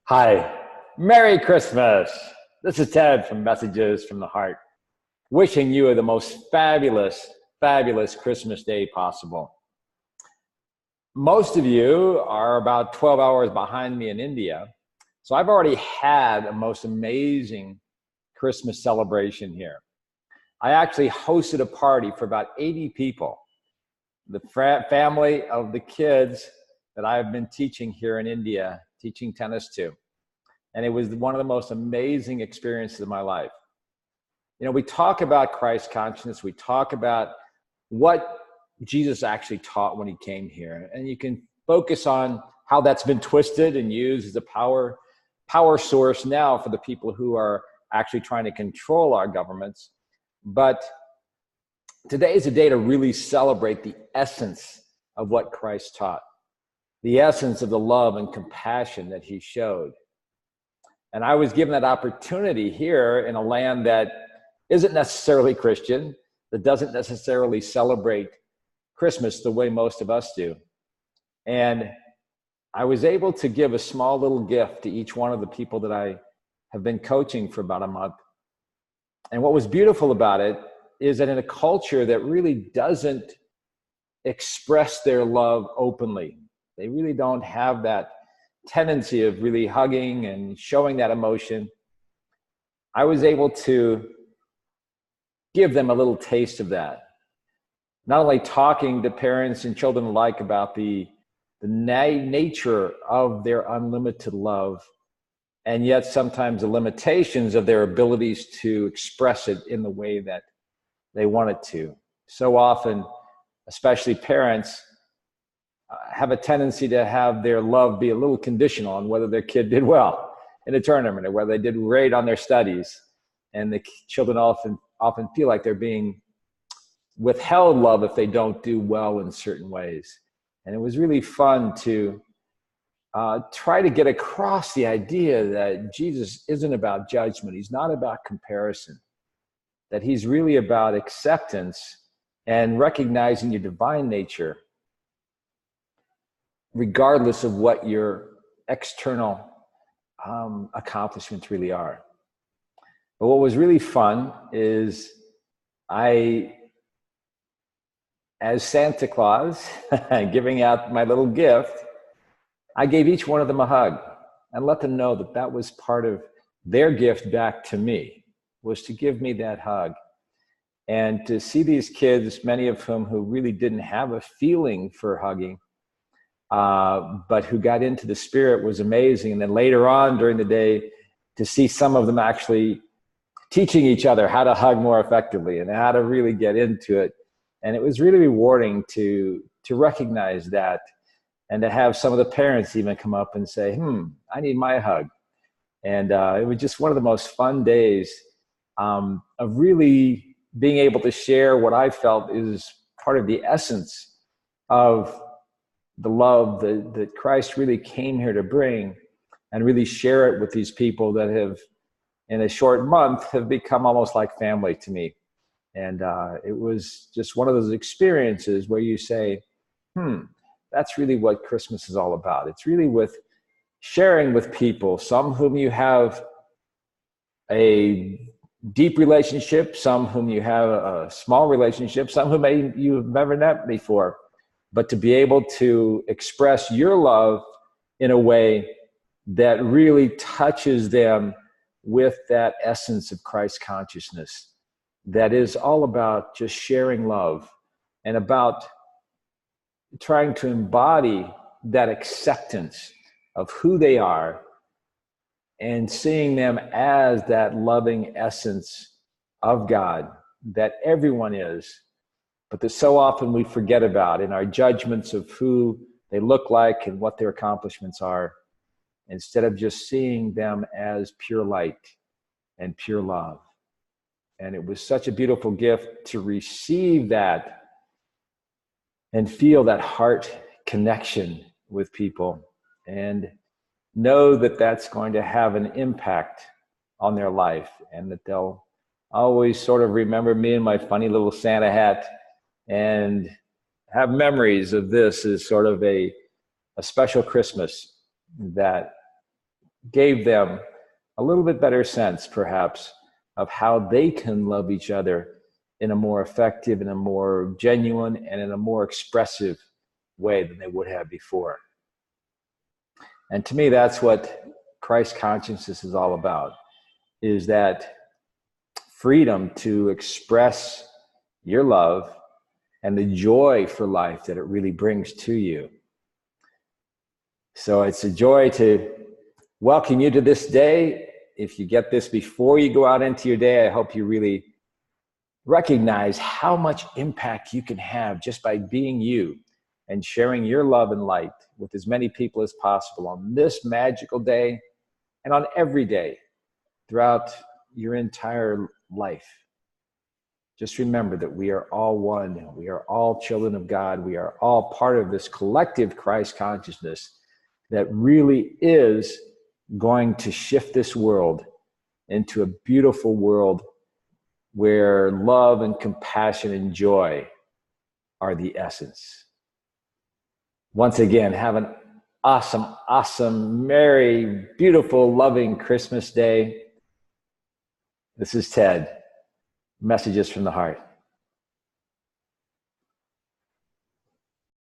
Hi, Merry Christmas. This is Ted from Messages from the Heart, wishing you the most fabulous Christmas day possible. Most of you are about 12 hours behind me in India, so I've already had a most amazing Christmas celebration here. I actually hosted a party for about 80 people, the family of the kids that I've been teaching here in India, teaching tennis to. And it was one of the most amazing experiences of my life. You know, we talk about Christ consciousness. We talk about what Jesus actually taught when he came here. And you can focus on how that's been twisted and used as a power source now for the people who are actually trying to control our governments. But today is a day to really celebrate the essence of what Christ taught, the essence of the love and compassion that he showed. And I was given that opportunity here in a land that isn't necessarily Christian, that doesn't necessarily celebrate Christmas the way most of us do. And I was able to give a small little gift to each one of the people that I have been coaching for about a month. And what was beautiful about it is that in a culture that really doesn't express their love openly, they really don't have that tendency of really hugging and showing that emotion, I was able to give them a little taste of that. Not only talking to parents and children alike about the nature of their unlimited love, and yet sometimes the limitations of their abilities to express it in the way that they want it to. So often, especially parents, have a tendency to have their love be a little conditional on whether their kid did well in a tournament or whether they did great on their studies. And the children often feel like they're being withheld love if they don't do well in certain ways. And it was really fun to try to get across the idea that Jesus isn't about judgment. He's not about comparison, that he's really about acceptance and recognizing your divine nature, regardless of what your external accomplishments really are. But what was really fun is as Santa Claus, giving out my little gift, I gave each one of them a hug and let them know that that was part of their gift back to me, was to give me that hug. And to see these kids, many of whom who really didn't have a feeling for hugging, but who got into the spirit, was amazing. And then later on during the day, to see some of them actually teaching each other how to hug more effectively and how to really get into it. And it was really rewarding to recognize that, and to have some of the parents even come up and say, I need my hug. And it was just one of the most fun days of really being able to share what I felt is part of the essence of the love that Christ really came here to bring, and really share it with these people that have, in a short month, have become almost like family to me. And it was just one of those experiences where you say, that's really what Christmas is all about. It's really with sharing with people, some whom you have a deep relationship, some whom you have a small relationship, some whom you've never met before, but to be able to express your love in a way that really touches them with that essence of Christ consciousness, that is all about just sharing love and about trying to embody that acceptance of who they are and seeing them as that loving essence of God that everyone is, but that so often we forget about in our judgments of who they look like and what their accomplishments are, instead of just seeing them as pure light and pure love. And it was such a beautiful gift to receive that and feel that heart connection with people, and know that that's going to have an impact on their life, and that they'll always sort of remember me in my funny little Santa hat and have memories of this as sort of a special Christmas that gave them a little bit better sense, perhaps, of how they can love each other in a more effective, in a more genuine, and in a more expressive way than they would have before. And to me, that's what Christ consciousness is all about, is that freedom to express your love and the joy for life that it really brings to you. So it's a joy to welcome you to this day. If you get this before you go out into your day, I hope you really recognize how much impact you can have just by being you and sharing your love and light with as many people as possible on this magical day and on every day throughout your entire life. Just remember that we are all one. We are all children of God. We are all part of this collective Christ consciousness that really is going to shift this world into a beautiful world where love and compassion and joy are the essence. Once again, have an awesome, merry, beautiful, loving Christmas day. This is Ted. Messages from the Heart.